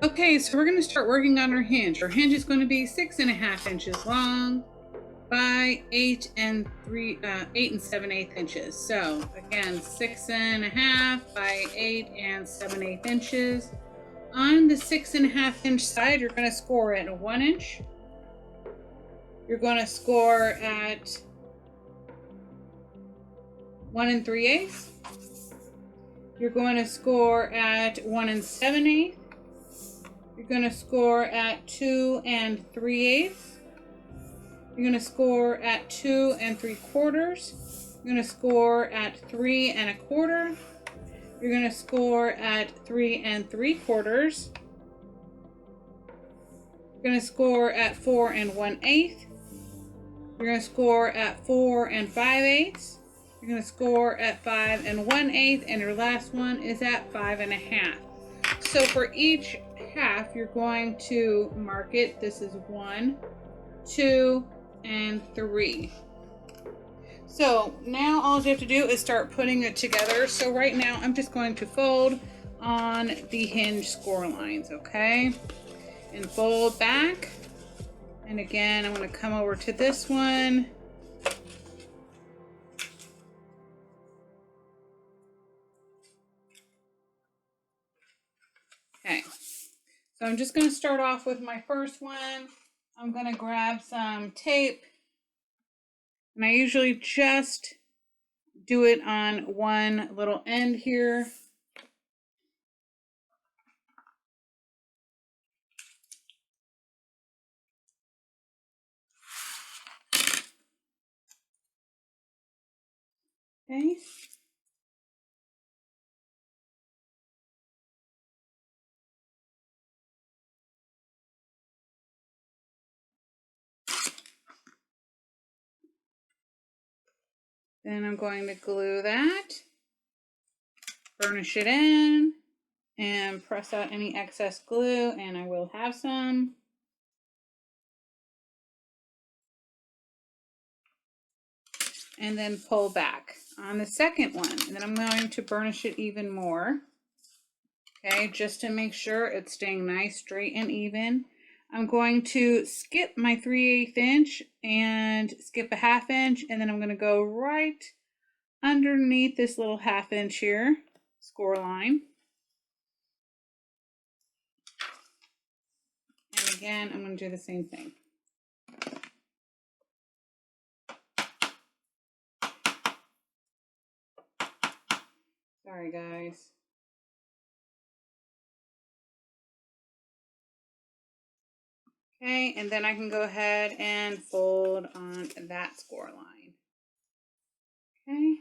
Okay, so we're going to start working on our hinge. Our hinge is going to be 6.5 inches long by 8 and 7/8 inches. So again, 6.5 by 8 and 7/8 inches. On the 6.5 inch side, you're going to score at 1 inch. You're going to score at 1 3/8. You're going to score at 1 7/8. You're going to score at 2 3/8. You're going to score at 2 3/4. You're going to score at 3 1/4. You're going to score at 3 3/4. You're going to score at 4 1/8. You're going to score at 4 5/8. You're going to score at 5 1/8. And your last one is at 5 1/2. So for each half, you're going to mark it. This is 1, 2, and 3. So now all you have to do is start putting it together. So right now I'm just going to fold on the hinge score lines, okay? And fold back. And again, I'm going to come over to this one. Okay. So I'm just going to start off with my first one. I'm going to grab some tape. And I usually just do it on one little end here. Okay. Then I'm going to glue that, burnish it in, and press out any excess glue, and I will have some. And then pull back on the second one. And then I'm going to burnish it even more. Okay, just to make sure it's staying nice, straight, and even. I'm going to skip my 3/8 inch and skip a 1/2 inch, and then I'm going to go right underneath this little 1/2 inch here, score line. And again, I'm going to do the same thing. Sorry, guys. Okay, and then I can go ahead and fold on that score line. Okay.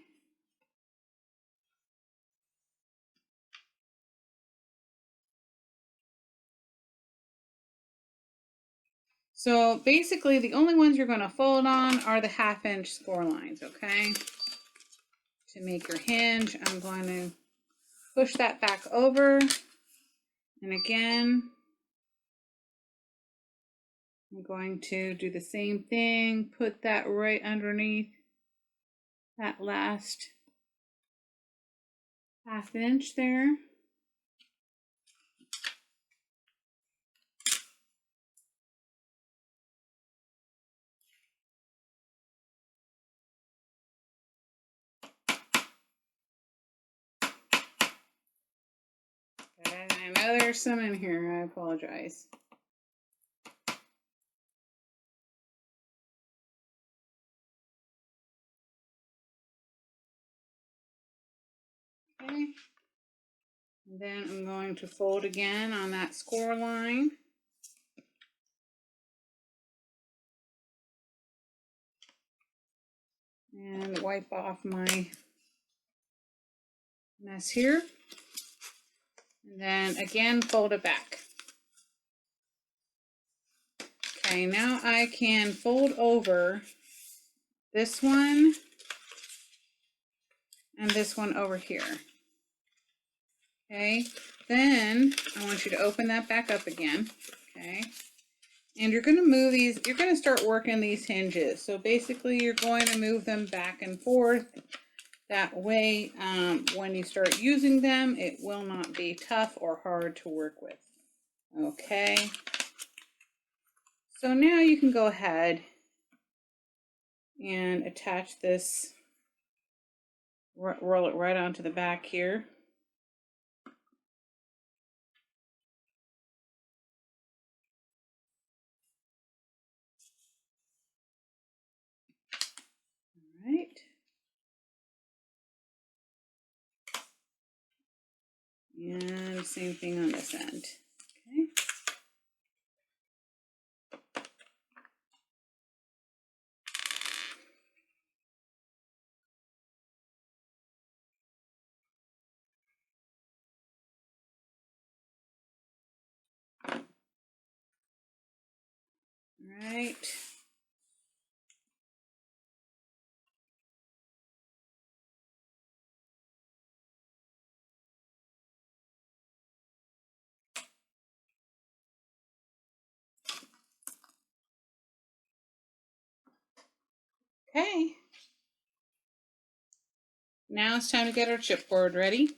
So basically the only ones you're going to fold on are the 1/2 inch score lines, okay? To make your hinge, I'm going to push that back over. And again, I'm going to do the same thing, put that right underneath that last 1/2 inch there. And I know there's some in here, I apologize. Okay. And then I'm going to fold again on that score line. And wipe off my mess here. And then again, fold it back. Okay, now I can fold over this one and this one over here. Okay, then I want you to open that back up again. Okay, and you're going to move these, you're going to start working these hinges. So basically you're going to move them back and forth. That way, when you start using them, it will not be tough or hard to work with. Okay. So now you can go ahead and attach this, roll it right onto the back here. All right. And same thing on this end. Okay. All right. Okay. Now it's time to get our chipboard ready.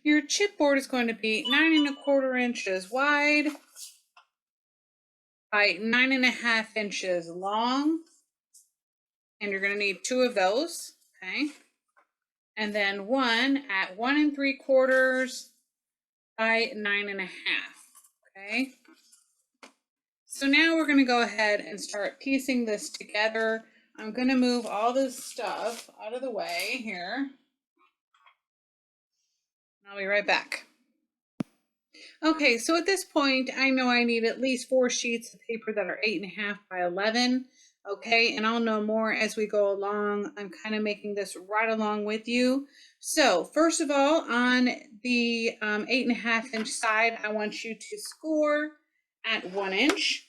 Your chipboard is going to be 9 1/4 inches wide by 9 1/2 inches long. And you're going to need 2 of those. Okay. And then one at 1 3/4 by 9 1/2. Okay. So now we're going to go ahead and start piecing this together. I'm going to move all this stuff out of the way here. I'll be right back. Okay, so at this point, I know I need at least 4 sheets of paper that are 8 1/2 by 11. Okay, and I'll know more as we go along. I'm kind of making this right along with you. So first of all, on the 8 1/2 inch side, I want you to score at 1 inch.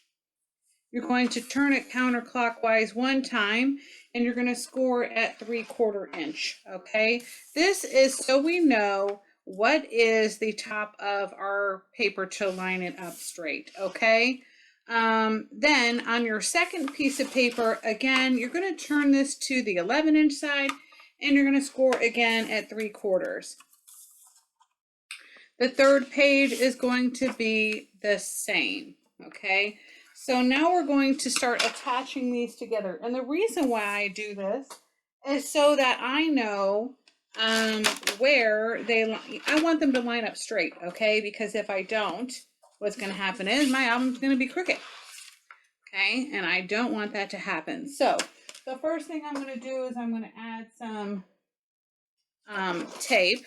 You're going to turn it counterclockwise 1 time, and you're going to score at 3/4 inch. Okay, this is so we know what is the top of our paper to line it up straight. Okay. Then on your second piece of paper, again, you're going to turn this to the 11 inch side, and you're going to score again at 3/4. The third page is going to be the same. Okay. So now we're going to start attaching these together. And the reason why I do this is so that I know where I want them to line up straight, okay? Because if I don't, what's going to happen is my album's going to be crooked, okay? And I don't want that to happen. So the first thing I'm going to do is I'm going to add some tape.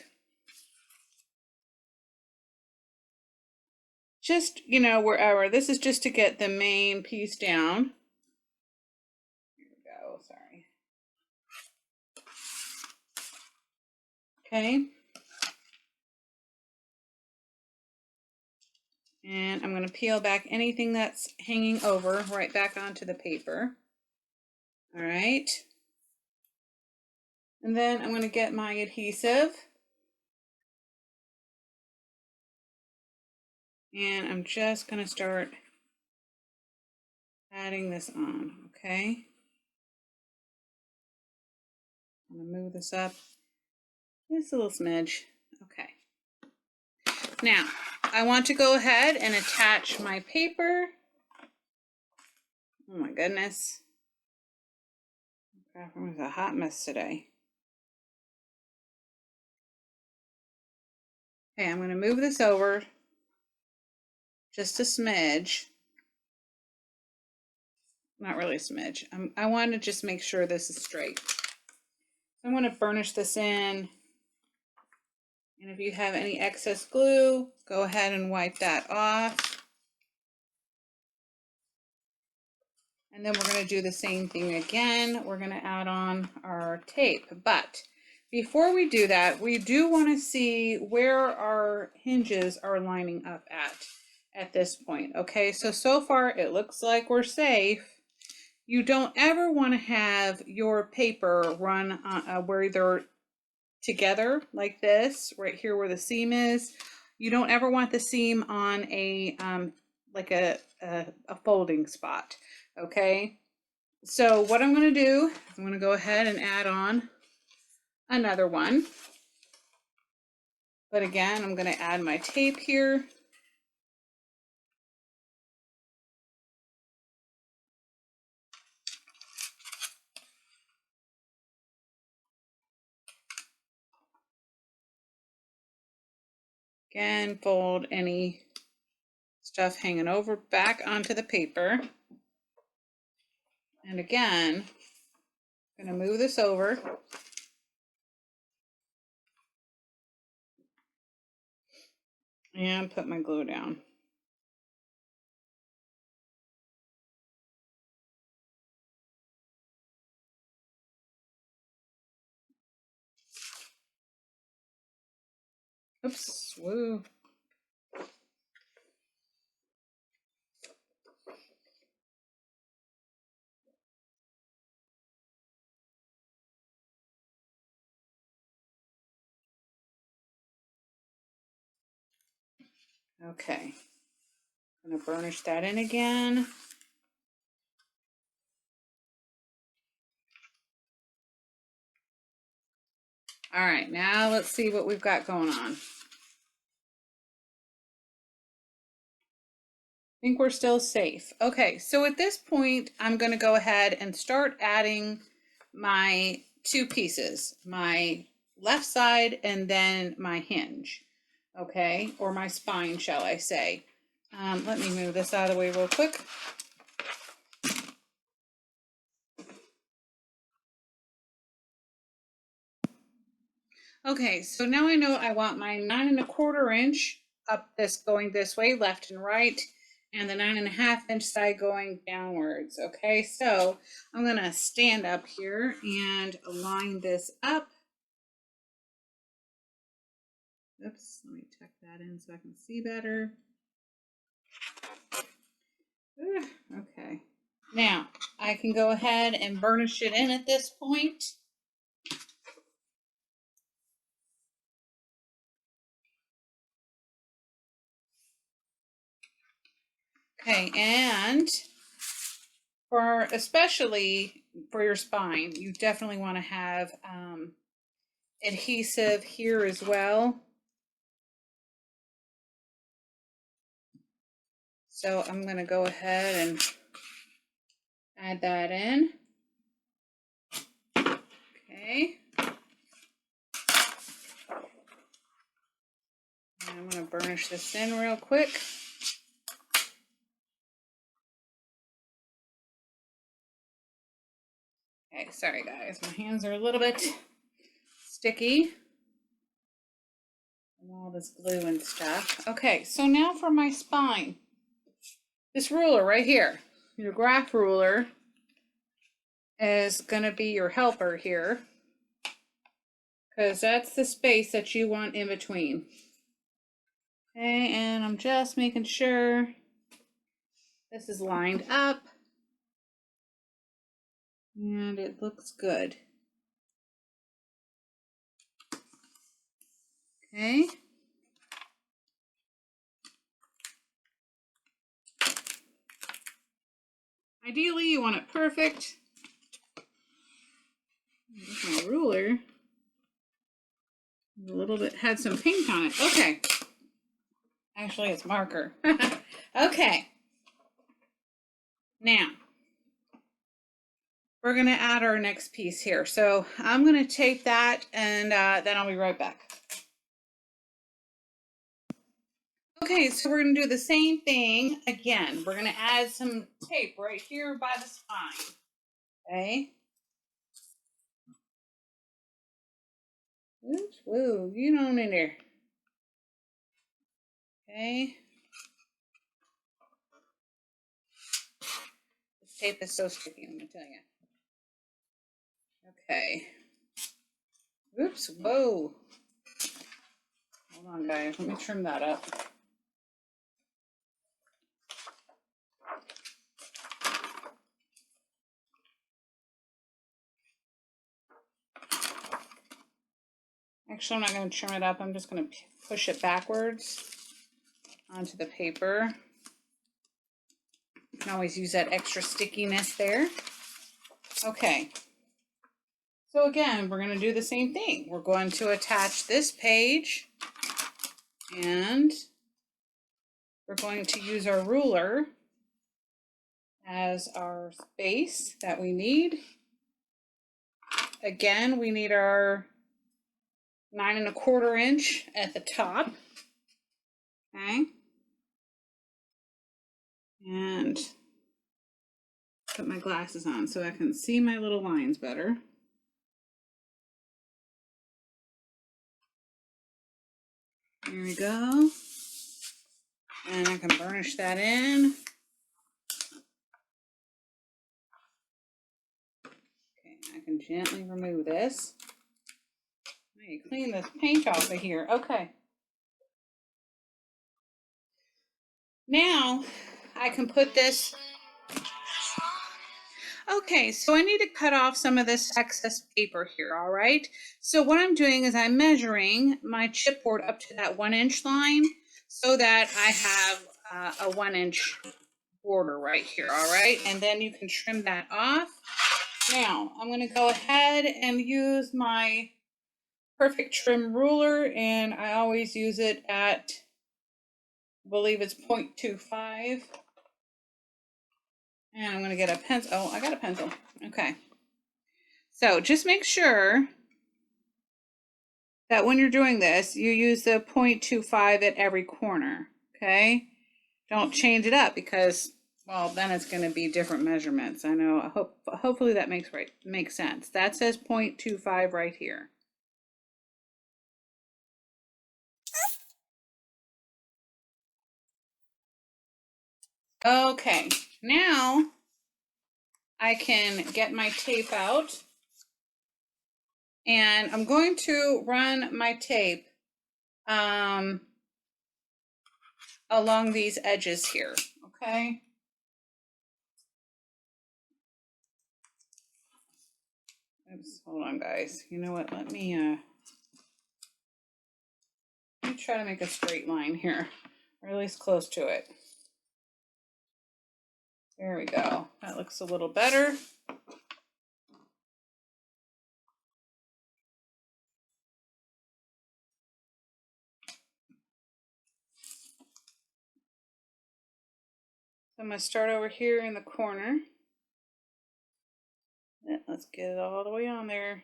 Just, you know, wherever. This is just to get the main piece down. Here we go, sorry. Okay. And I'm going to peel back anything that's hanging over right back onto the paper. All right. And then I'm going to get my adhesive. And I'm just going to start adding this on, okay? I'm going to move this up just a little smidge. Okay. Now, I want to go ahead and attach my paper. Oh my goodness. It was a hot mess today. Okay, I'm going to move this over just a smidge. Not really a smidge. I want to just make sure this is straight. I'm going to burnish this in. And if you have any excess glue, go ahead and wipe that off. And then we're going to do the same thing again. We're going to add on our tape. But before we do that, we do want to see where our hinges are lining up at this point. Okay, so far it looks like we're safe. You don't ever want to have your paper run where they're together like this, right here where the seam is. You don't ever want the seam on a like a folding spot. Okay, so what I'm going to do, I'm going to go ahead and add on another one. But again, I'm going to add my tape here. Again, fold any stuff hanging over back onto the paper. And again, I'm going to move this over. And put my glue down. Oops, woo. Okay, I'm going to burnish that in again. All right, now let's see what we've got going on. I think we're still safe. Okay, so at this point, I'm going to go ahead and start adding my two pieces, my left side and then my hinge, okay, or my spine, shall I say. Let me move this out of the way real quick. Okay, so now I know I want my 9 1/4 inch up this, going this way, left and right, and the 9 1/2 inch side going downwards. Okay, so I'm gonna stand up here and line this up. Oops, let me tuck that in so I can see better. Okay, now I can go ahead and burnish it in at this point. Okay, and especially for your spine, you definitely want to have adhesive here as well. So I'm going to go ahead and add that in. Okay. And I'm going to burnish this in real quick. Okay, sorry guys, my hands are a little bit sticky from all this glue and stuff. Okay, so now for my spine. This ruler right here, your graph ruler, is going to be your helper here, because that's the space that you want in between. Okay, and I'm just making sure this is lined up and it looks good. Okay. Ideally, you want it perfect. Here's my ruler. A little bit, had some paint on it. Okay. Actually, it's marker. Okay. Now, we're going to add our next piece here. So I'm going to tape that and then I'll be right back. Okay, so we're going to do the same thing again. We're going to add some tape right here by the spine. Okay. Oops, whoa, you don't in there. Okay. tape is so sticky, let me tell you. Okay. Oops, whoa. Hold on, guys, let me trim that up. Actually, I'm not going to trim it up. I'm just going to push it backwards onto the paper. You can always use that extra stickiness there. Okay. So again, we're going to do the same thing. We're going to attach this page and we're going to use our ruler as our space that we need. Again, we need our 9 1/4 inch at the top. Okay. And put my glasses on so I can see my little lines better. There we go. And I can burnish that in. Okay, I can gently remove this. I need to clean this paint off of here. Okay. Now I can put this. Okay, so I need to cut off some of this excess paper here, all right? So what I'm doing is I'm measuring my chipboard up to that 1 inch line so that I have a 1 inch border right here, all right? And then you can trim that off. Now, I'm gonna go ahead and use my perfect trim ruler, and I always use it at, I believe it's 0.25. And I'm gonna get a pencil. Oh, I got a pencil. Okay. So just make sure that when you're doing this, you use the 0.25 at every corner, okay? Don't change it up because, well, then it's gonna be different measurements. I know, hopefully that makes sense. That says 0.25 right here. Okay, now I can get my tape out and I'm going to run my tape along these edges here, okay? Oops, hold on guys. You know what, let me try to make a straight line here, or at least close to it. There we go. That looks a little better. So I'm going to start over here in the corner. Let's get it all the way on there.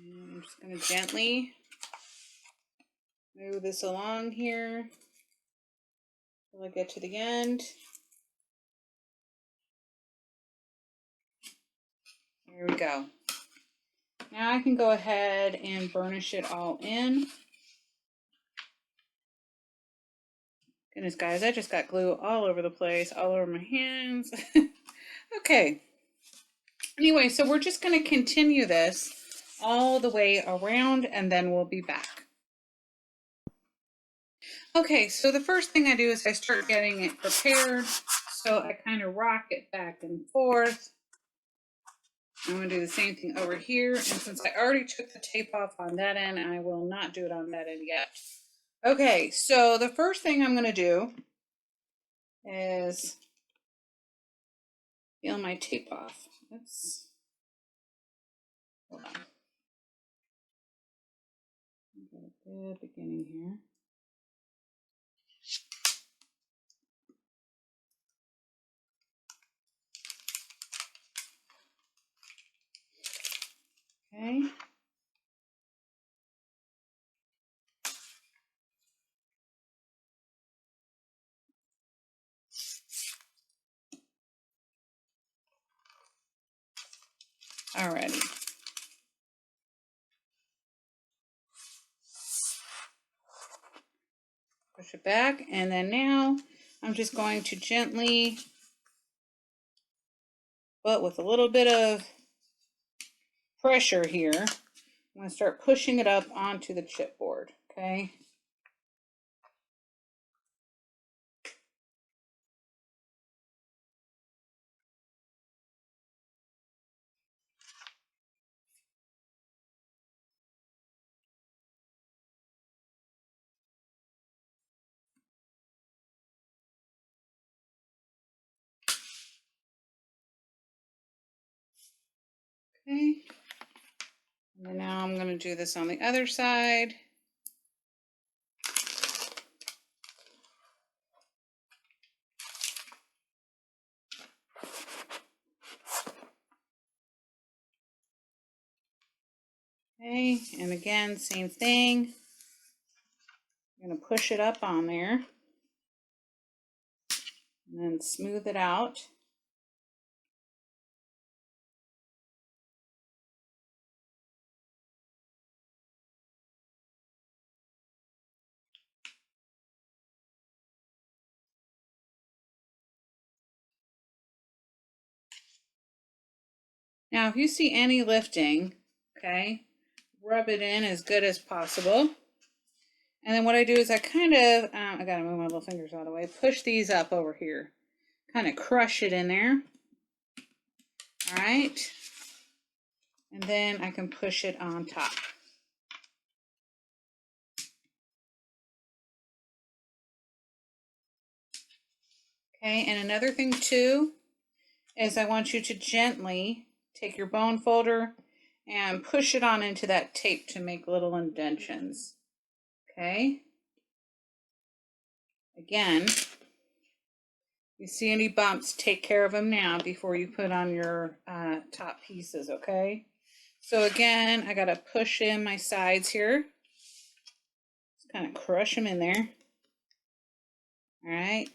And I'm just going to gently move this along here until I get to the end. There we go. Now I can go ahead and burnish it all in. Goodness, guys, I just got glue all over the place, all over my hands. Okay. Anyway, so we're just going to continue this all the way around and then we'll be back. Okay, so the first thing I do is I start getting it prepared. So I kind of rock it back and forth. I'm going to do the same thing over here. And since I already took the tape off on that end, I will not do it on that end yet. Okay, so the first thing I'm going to do is peel my tape off. Oops. Hold on. I've got a good beginning here. Okay. Alrighty. Push it back, and then now I'm just going to gently, but with a little bit of pressure here, I'm going to start pushing it up onto the chipboard, okay? Okay. And then now I'm going to do this on the other side. Okay, and again, same thing. I'm going to push it up on there and then smooth it out. Now, if you see any lifting, okay, rub it in as good as possible. And then what I do is I kind of, I gotta move my little fingers out of the way, push these up over here. Kind of crush it in there. All right. And then I can push it on top. Okay, and another thing too is I want you to gently take your bone folder and push it on into that tape to make little indentions. Okay. Again, you see any bumps, take care of them now before you put on your top pieces, okay? So again, I gotta push in my sides here. Just kind of crush them in there. All right.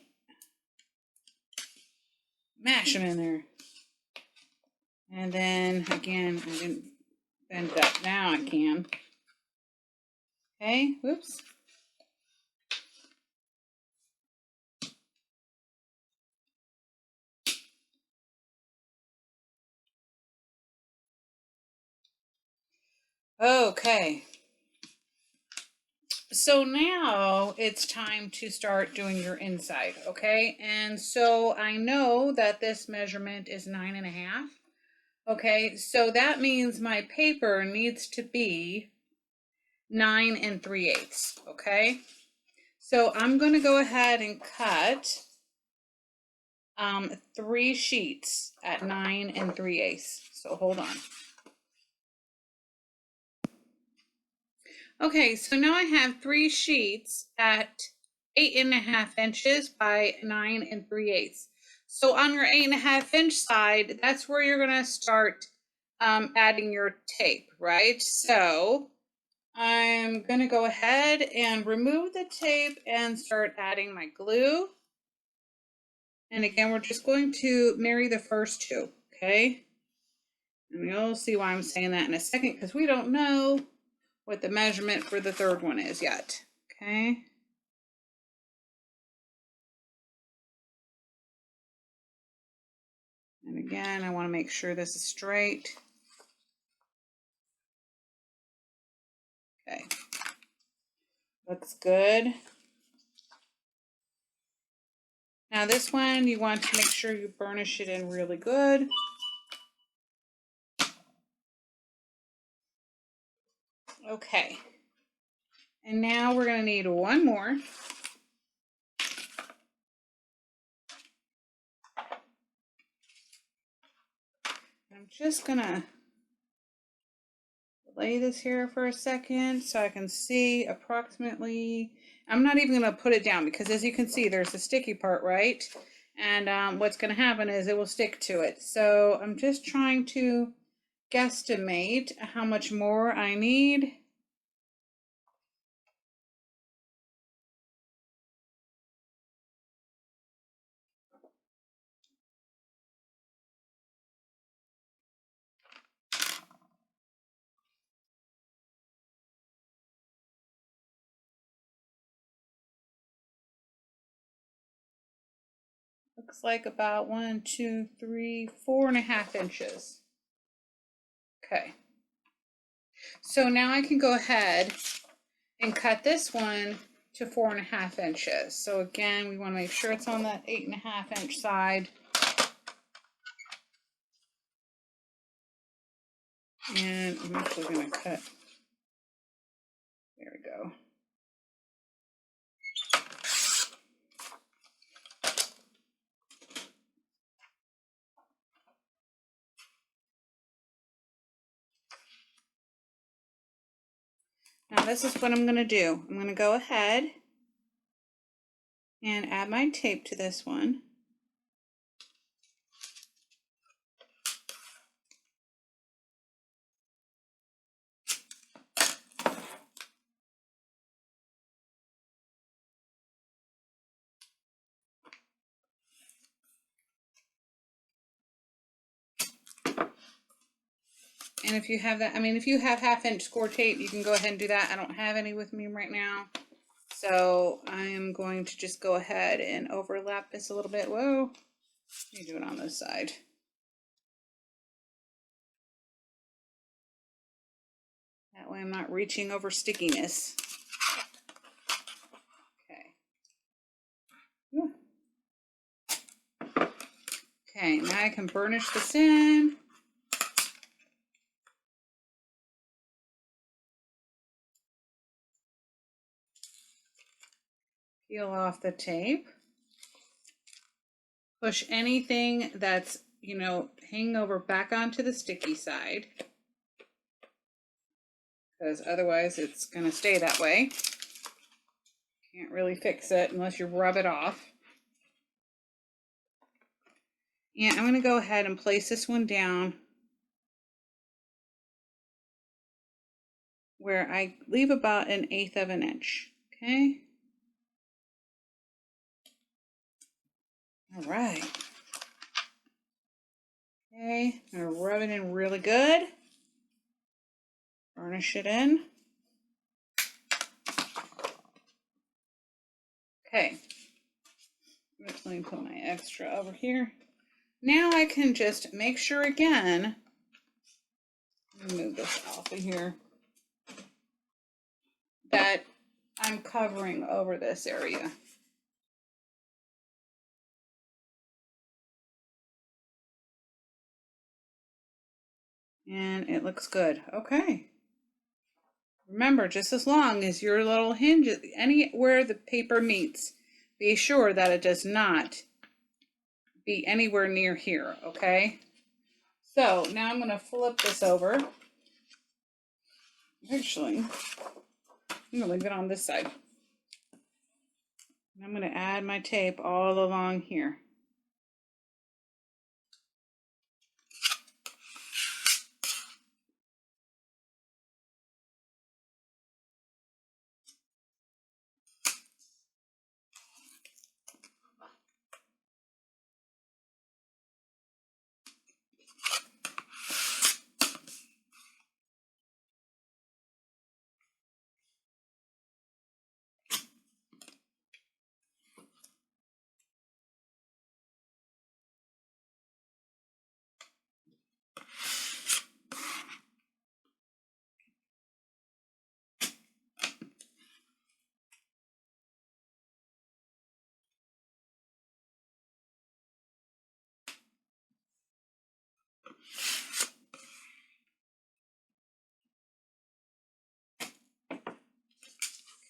Mash them in there. And then again, I didn't bend it up. Now I can. Okay, whoops. Okay. So now it's time to start doing your inside, okay? And so I know that this measurement is 9.5. Okay, so that means my paper needs to be 9 3/8, okay? So I'm going to go ahead and cut 3 sheets at 9 3/8. So hold on. Okay, so now I have 3 sheets at 8.5 inches by 9 3/8. So on your 8.5 inch side, that's where you're going to start adding your tape, right? So I'm going to go ahead and remove the tape and start adding my glue. And again, we're just going to marry the first two, okay? And you'll see why I'm saying that in a second, because we don't know what the measurement for the third one is yet, okay? And again, I want to make sure this is straight. Okay, looks good. Now this one, you want to make sure you burnish it in really good. Okay, and now we're going to need one more. I'm just going to lay this here for a second so I can see approximately. I'm not even going to put it down because as you can see, there's a sticky part, right? And what's going to happen is it will stick to it. So I'm just trying to guesstimate how much more I need. looks like about 1, 2, 3, 4.5 inches. Okay. So now I can go ahead and cut this one to 4.5 inches. So again, we want to make sure it's on that 8.5 inch side. And I'm actually going to cut. There we go. Now this is what I'm going to do. I'm going to go ahead and add my tape to this one. And if you have that, I mean, if you have 1/2 inch score tape, you can go ahead and do that. I don't have any with me right now. So I am going to just go ahead and overlap this a little bit. Whoa, you do it on this side. That way I'm not reaching over stickiness. Okay. Okay, now I can burnish this in. Peel off the tape. Push anything that's, hanging over back onto the sticky side, because otherwise it's going to stay that way. Can't really fix it unless you rub it off. And I'm going to go ahead and place this one down where I leave about 1/8 of an inch. Okay. All right. Okay, I'm going to rub it in really good. Burnish it in. Okay. Let me put my extra over here. Now I can just make sure again, let me move this off of here, that I'm covering over this area. And it looks good. Okay. Remember, just as long as your little hinge, anywhere the paper meets, be sure that it does not be anywhere near here, okay? So now I'm going to flip this over. Actually, I'm going to leave it on this side. And I'm going to add my tape all along here.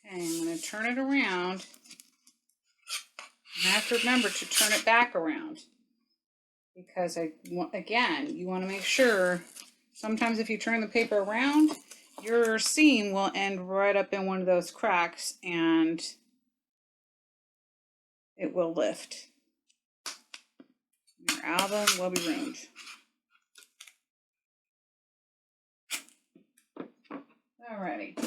Okay, I'm going to turn it around. You have to remember to turn it back around, because again, you want to make sure, sometimes if you turn the paper around, your seam will end right up in one of those cracks and it will lift. Your album will be ruined. Alrighty.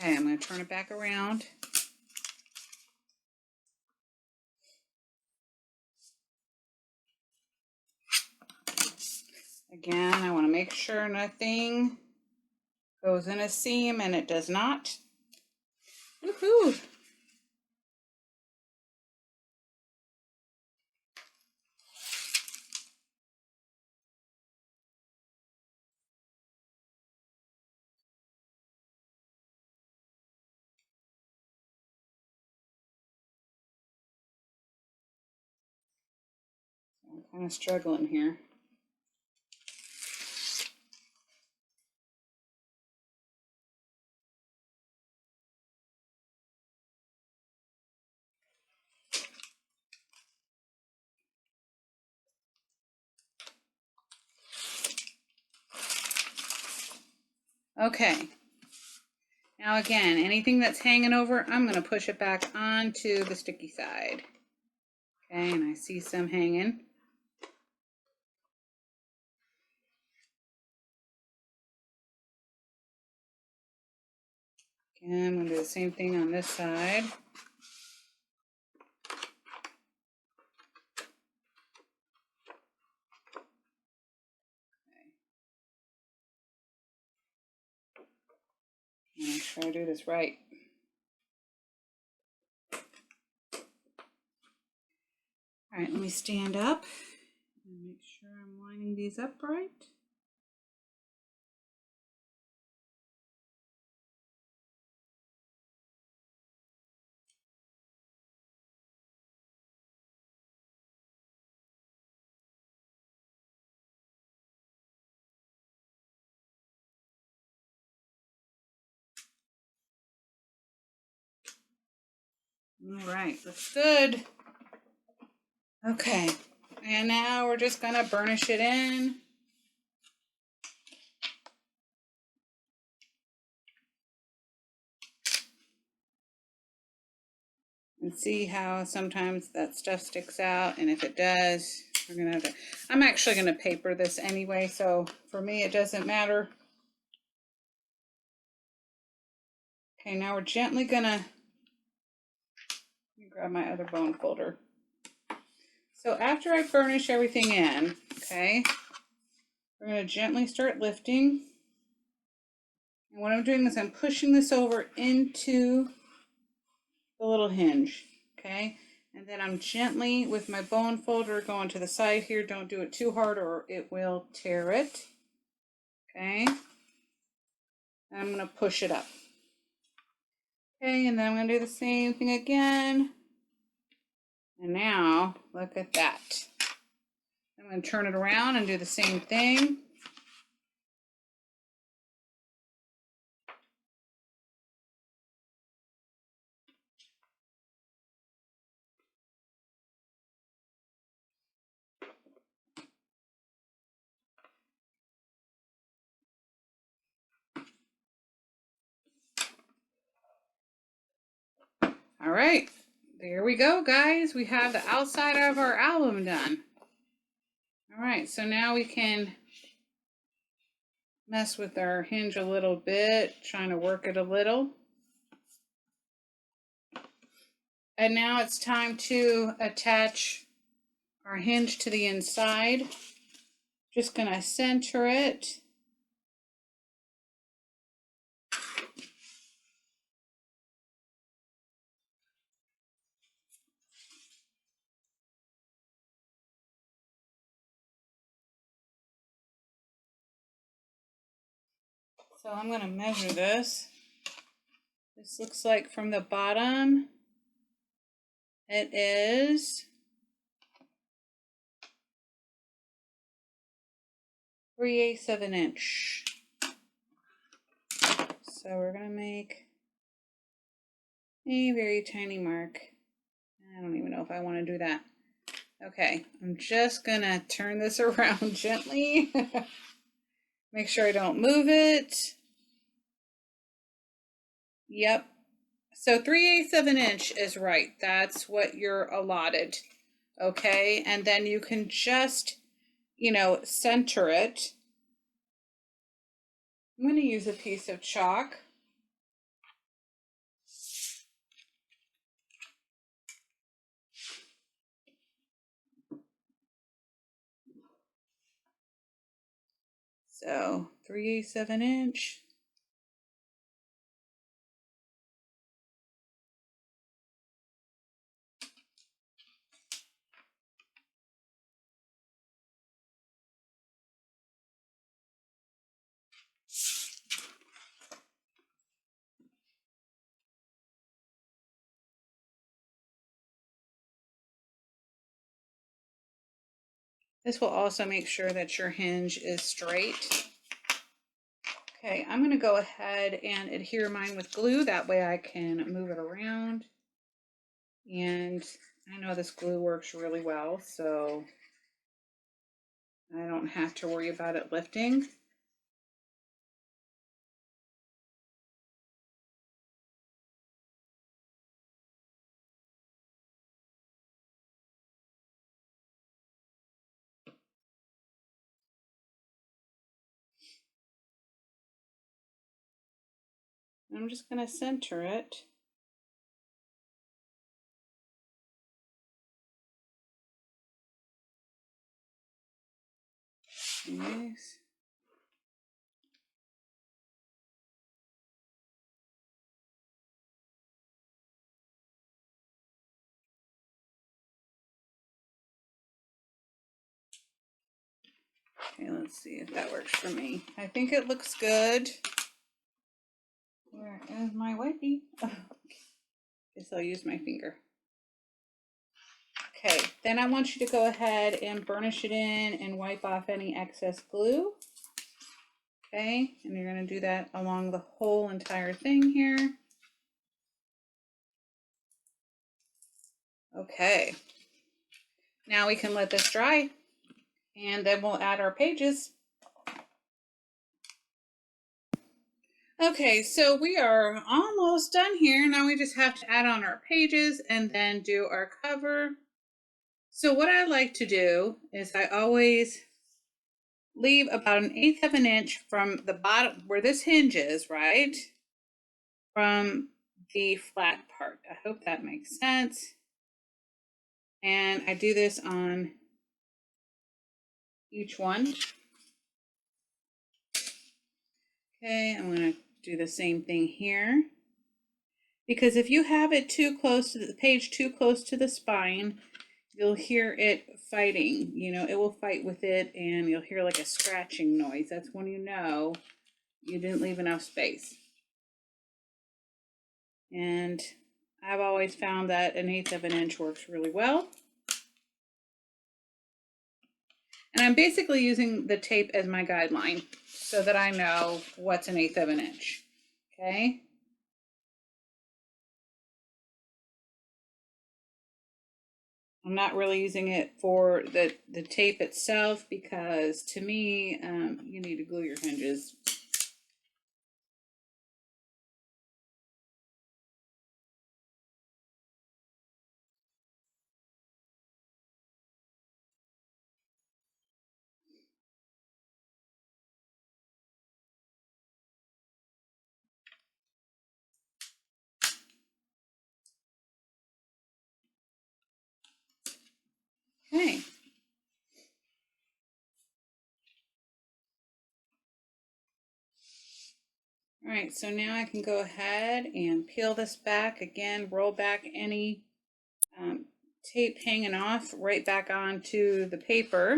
Okay, I'm going to turn it back around. Again, I want to make sure nothing goes in a seam, and it does not. Woohoo! kind of struggling here. Okay. Now again, anything that's hanging over, I'm going to push it back onto the sticky side. Okay, and I see some hanging. Again, I'm going to do the same thing on this side. I'm going to try to do this right. All right, let me stand up and make sure I'm lining these up right. All right, looks good. Okay, and now we're just gonna burnish it in. And see how sometimes that stuff sticks out, and if it does, we're gonna have to, I'm actually gonna paper this anyway, so for me it doesn't matter. Okay, now we're gently gonna, let me grab my other bone folder. So after I burnish everything in, okay, we're gonna gently start lifting. And what I'm doing is I'm pushing this over into the little hinge, okay? And then I'm gently, with my bone folder, going to the side here. Don't do it too hard or it will tear it, okay? And I'm gonna push it up. Okay, and then I'm gonna do the same thing again. And now, look at that. I'm gonna turn it around and do the same thing. All right, there we go, guys. We have the outside of our album done. All right, so now we can mess with our hinge a little bit, trying to work it a little. And now it's time to attach our hinge to the inside. Just gonna center it. So I'm going to measure this. This looks like from the bottom, it is 3/8 of an inch. So we're going to make a very tiny mark. I don't even know if I want to do that. Okay, I'm just going to turn this around gently. Make sure I don't move it. Yep. So 3/8 of an inch is right. That's what you're allotted. Okay, and then you can just, center it. I'm going to use a piece of chalk. So 3/8 of an inch. This will also make sure that your hinge is straight. Okay, I'm going to go ahead and adhere mine with glue. That way I can move it around. And I know this glue works really well, so I don't have to worry about it lifting. I'm just going to center it. Nice. Okay, let's see if that works for me. I think it looks good. Where is my wipey? Oh, guess I'll use my finger. Okay, then I want you to go ahead and burnish it in and wipe off any excess glue. Okay, and you're going to do that along the whole entire thing here. Okay, now we can let this dry and then we'll add our pages. Okay, so we are almost done here. Now we just have to add on our pages and then do our cover. So what I like to do is I always leave about 1/8 of an inch from the bottom where this hinge is, right? From the flat part. I hope that makes sense. And I do this on each one. Okay, I'm going to do the same thing here. Because if you have it too close to the page, too close to the spine, you'll hear it fighting. You know, it will fight with it and you'll hear like a scratching noise. That's when you know you didn't leave enough space. And I've always found that 1/8 of an inch works really well. And I'm basically using the tape as my guideline so that I know what's 1/8 of an inch. Okay. I'm not really using it for the tape itself because to me, you need to glue your hinges. Okay. All right, so now I can go ahead and peel this back again, roll back any tape hanging off right back onto the paper.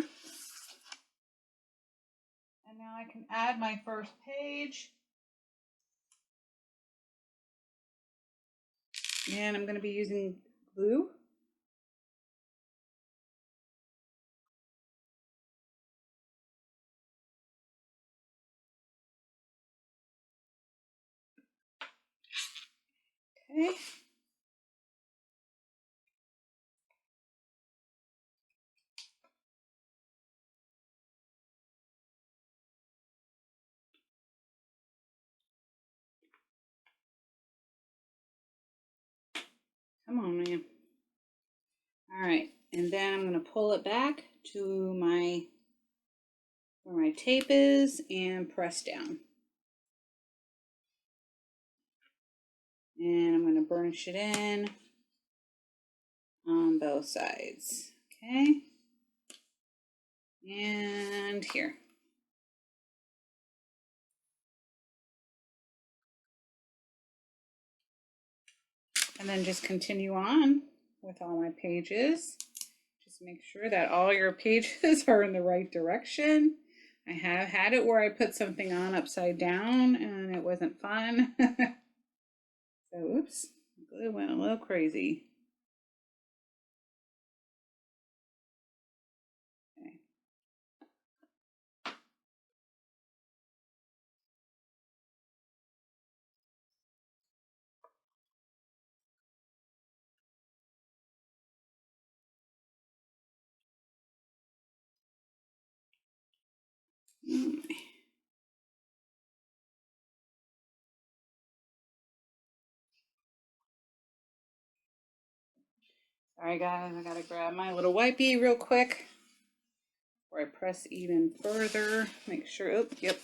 And now I can add my first page. And I'm going to be using glue. Okay. Come on, man. All right, and then I'm going to pull it back to where my tape is and press down. And I'm going to burnish it in on both sides. Okay. And here. And then just continue on with all my pages. Just make sure that all your pages are in the right direction. I have had it where I put something on upside down and it wasn't fun. So, oops, glue went a little crazy. Okay. Sorry guys, I gotta grab my little wipey real quick before I press even further. Make sure, oh, yep.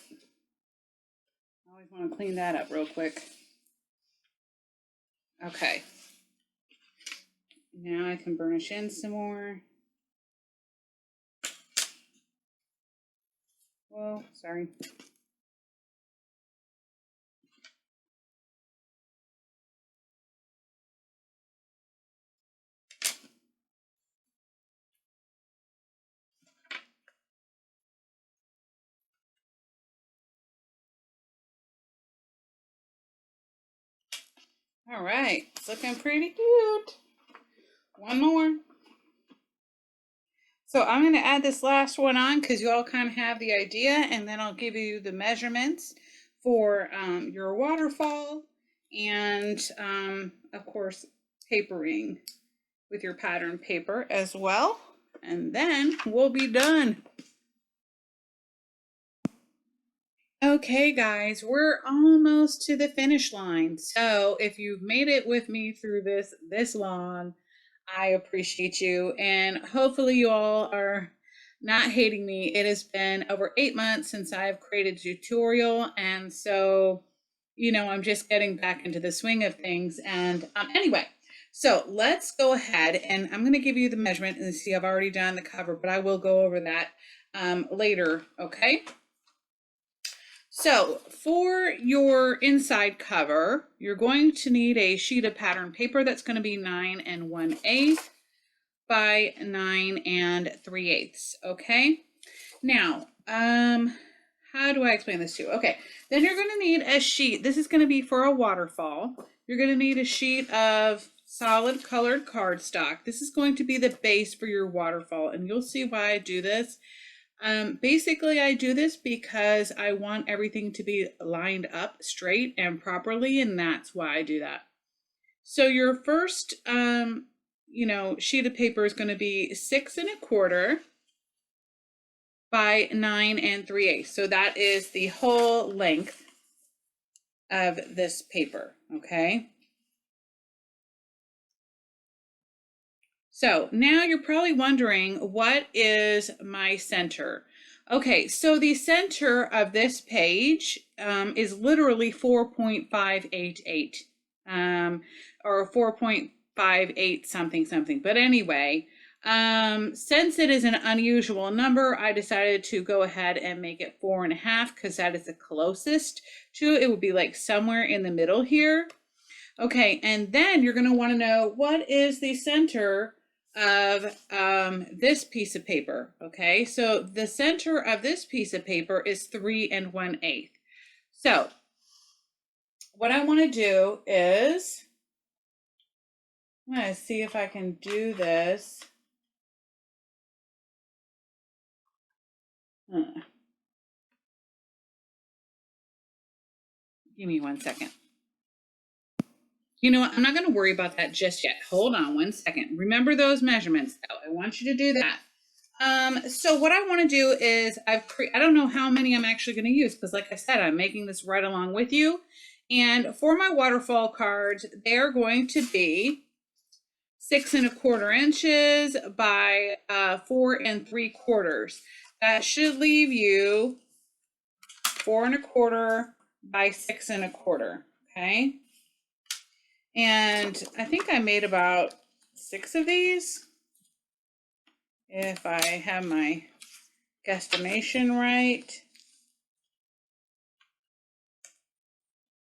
I always want to clean that up real quick. Okay. Now I can burnish in some more. Whoa, sorry. All right, it's looking pretty cute. One more. So I'm going to add this last one on because you all kind of have the idea, and then I'll give you the measurements for your waterfall and, of course, papering with your pattern paper as well. And then we'll be done. Okay, guys, we're almost to the finish line. So if you've made it with me through this long, I appreciate you. And hopefully you all are not hating me. It has been over 8 months since I've created a tutorial. And so, I'm just getting back into the swing of things. And anyway, so let's go ahead and I'm going to give you the measurement and see, I've already done the cover, but I will go over that later. Okay. So for your inside cover, you're going to need a sheet of pattern paper that's going to be 9 1/8 by 9 3/8. Okay. Now, how do I explain this to you? Okay. Then you're going to need a sheet. This is going to be for a waterfall. You're going to need a sheet of solid colored cardstock. This is going to be the base for your waterfall, and you'll see why I do this. Basically, I do this because I want everything to be lined up straight and properly, and that's why I do that. So your first, sheet of paper is going to be 6 1/4 by 9 3/8. So that is the whole length of this paper, okay? So now you're probably wondering, what is my center? Okay, so the center of this page is literally 4.588 or 4.58 something something. But anyway, since it is an unusual number, I decided to go ahead and make it 4.5 because that is the closest to it. It would be like somewhere in the middle here. Okay, and then you're going to want to know, what is the center of this piece of paper? Okay, so the center of this piece of paper is 3 1/8. So what I want to do is, I'm going to see if I can do this. Give me 1 second. You know what? I'm not going to worry about that just yet. Hold on 1 second. Remember those measurements, though. I want you to do that. So what I want to do is, I don't know how many I'm actually going to use because, like I said, I'm making this right along with you. And for my waterfall cards, they're going to be 6 1/4 inches by 4 3/4. That should leave you 4 1/4 by 6 1/4. Okay. And I think I made about 6 of these, if I have my guesstimation right.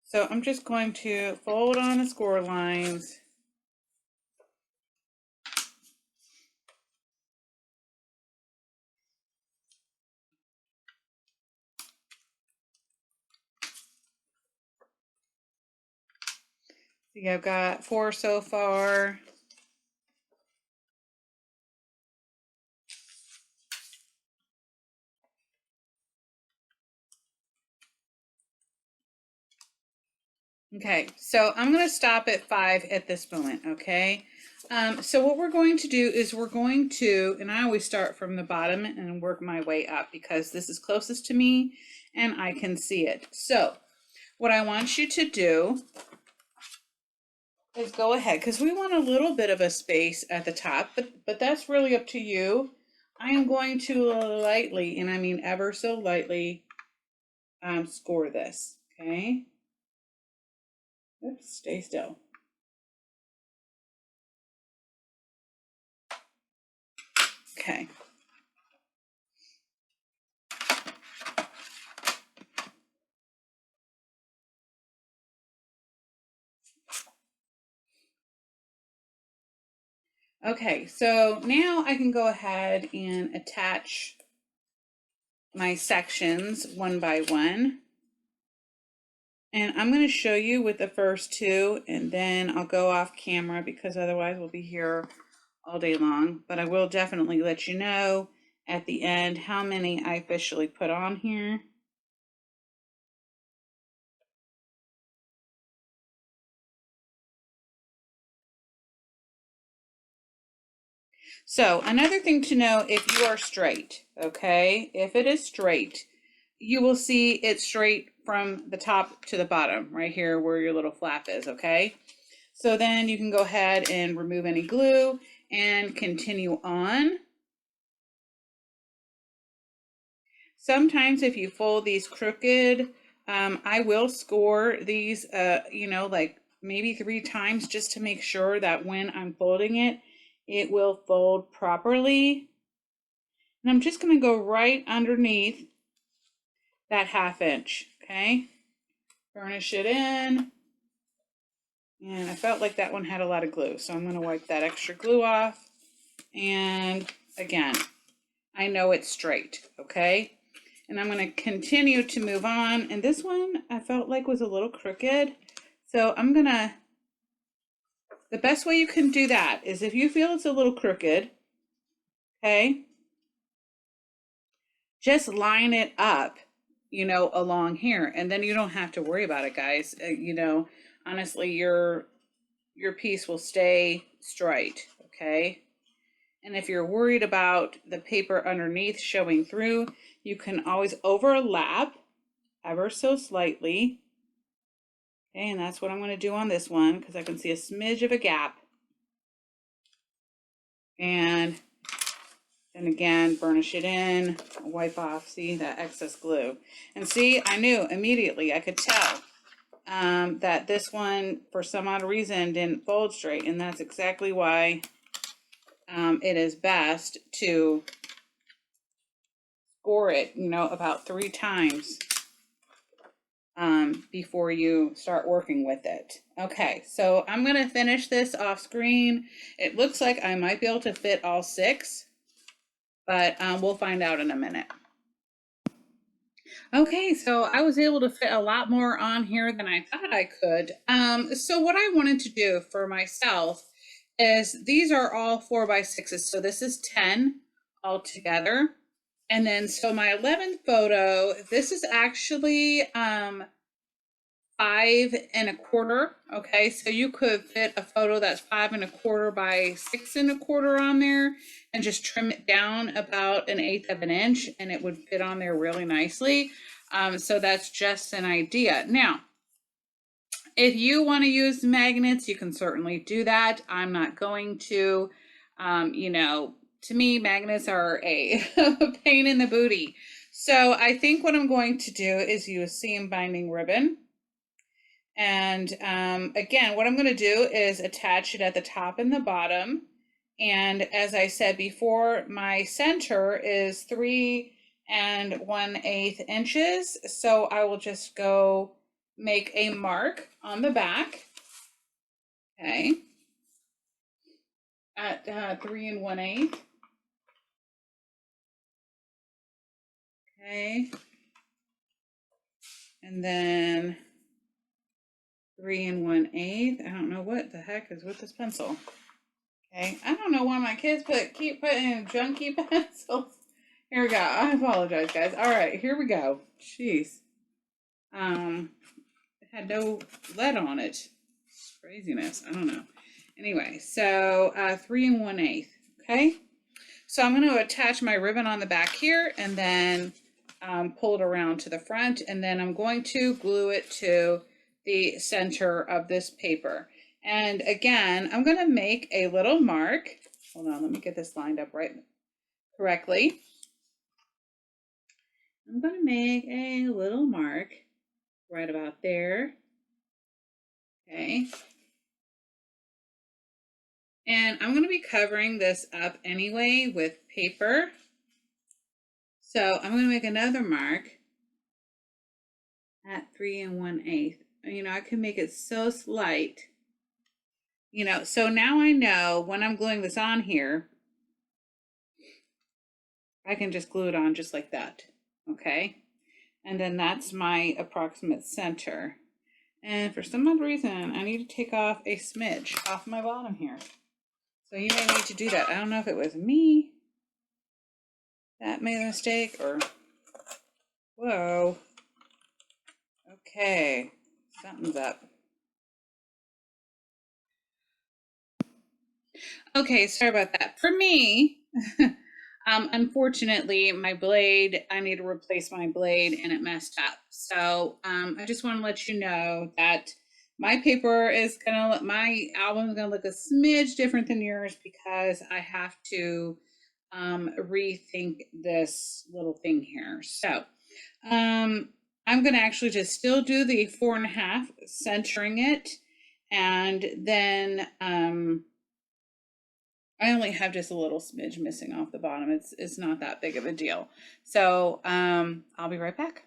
So I'm just going to fold on the score lines. See, I've got 4 so far. Okay, so I'm going to stop at 5 at this moment, okay? So what we're going to do is we're going to, and I always start from the bottom and work my way up because this is closest to me and I can see it. So what I want you to do is go ahead, because we want a little bit of a space at the top, but that's really up to you. I am going to lightly, and I mean ever so lightly, score this, okay? Oops, stay still. Okay. Okay, so now I can go ahead and attach my sections one by one. And I'm going to show you with the first two, and then I'll go off camera because otherwise we'll be here all day long. But I will definitely let you know at the end how many I officially put on here. So another thing to know, if you are straight, okay, if it is straight, you will see it straight from the top to the bottom right here where your little flap is, okay? So then you can go ahead and remove any glue and continue on. Sometimes if you fold these crooked, I will score these, like maybe 3 times just to make sure that when I'm folding it, it will fold properly. And I'm just going to go right underneath that 1/2 inch, okay? Burnish it in. And I felt like that one had a lot of glue, so I'm going to wipe that extra glue off. And again, I know it's straight, okay? And I'm going to continue to move on. And this one I felt like was a little crooked. So I'm going to, the best way you can do that is if you feel it's a little crooked, okay, just line it up, along here. And then you don't have to worry about it, guys. Honestly, your piece will stay straight, okay? And if you're worried about the paper underneath showing through, you can always overlap ever so slightly. Okay, and that's what I'm going to do on this one because I can see a smidge of a gap. And then again, burnish it in, wipe off, see that excess glue. And see, I knew immediately, I could tell that this one, for some odd reason, didn't fold straight. And that's exactly why it is best to score it, about 3 times before you start working with it. Okay, so I'm going to finish this off screen. It looks like I might be able to fit all 6, but we'll find out in a minute. Okay, so I was able to fit a lot more on here than I thought I could. So what I wanted to do for myself is these are all 4x6s. So this is 10 altogether. And then, so my 11th photo, this is actually 5 1/4. Okay, so you could fit a photo that's 5 1/4 by 6 1/4 on there and just trim it down about 1/8 of an inch and it would fit on there really nicely. So that's just an idea. Now, if you want to use magnets, you can certainly do that. I'm not going to. To me, magnets are a pain in the booty. So I think what I'm going to do is use seam binding ribbon. And again, what I'm going to do is attach it at the top and the bottom. And as I said before, my center is 3 1/8 inches. So I will just go make a mark on the back. Okay. At 3 1/8. Okay. And then 3 1/8. I don't know what the heck is with this pencil. Okay. I don't know why my kids keep putting junky pencils. Here we go. I apologize, guys. All right, here we go. Jeez. had no lead on it. Craziness. I don't know. Anyway, so 3 1/8. Okay. So I'm going to attach my ribbon on the back here and then pull it around to the front, and then I'm going to glue it to the center of this paper. And again, I'm going to make a little mark. Hold on, let me get this lined up right correctly. I'm going to make a little mark right about there. Okay. And I'm going to be covering this up anyway with paper. So I'm going to make another mark at 3 1/8. You know, I can make it so slight. You know, so now I know when I'm gluing this on here, I can just glue it on just like that. Okay. And then that's my approximate center. And for some odd reason, I need to take off a smidge off my bottom here. So you may need to do that. I don't know if it was me that made a mistake or, whoa. Okay, something's up. Okay, sorry about that. For me, unfortunately, my blade, I need to replace my blade and it messed up. So I just want to let you know that my paper is gonna, my album is gonna look a smidge different than yours because I have to rethink this little thing here. So I'm gonna actually just still do the 4 1/2, centering it, and then I only have just a little smidge missing off the bottom. It's not that big of a deal. So I'll be right back.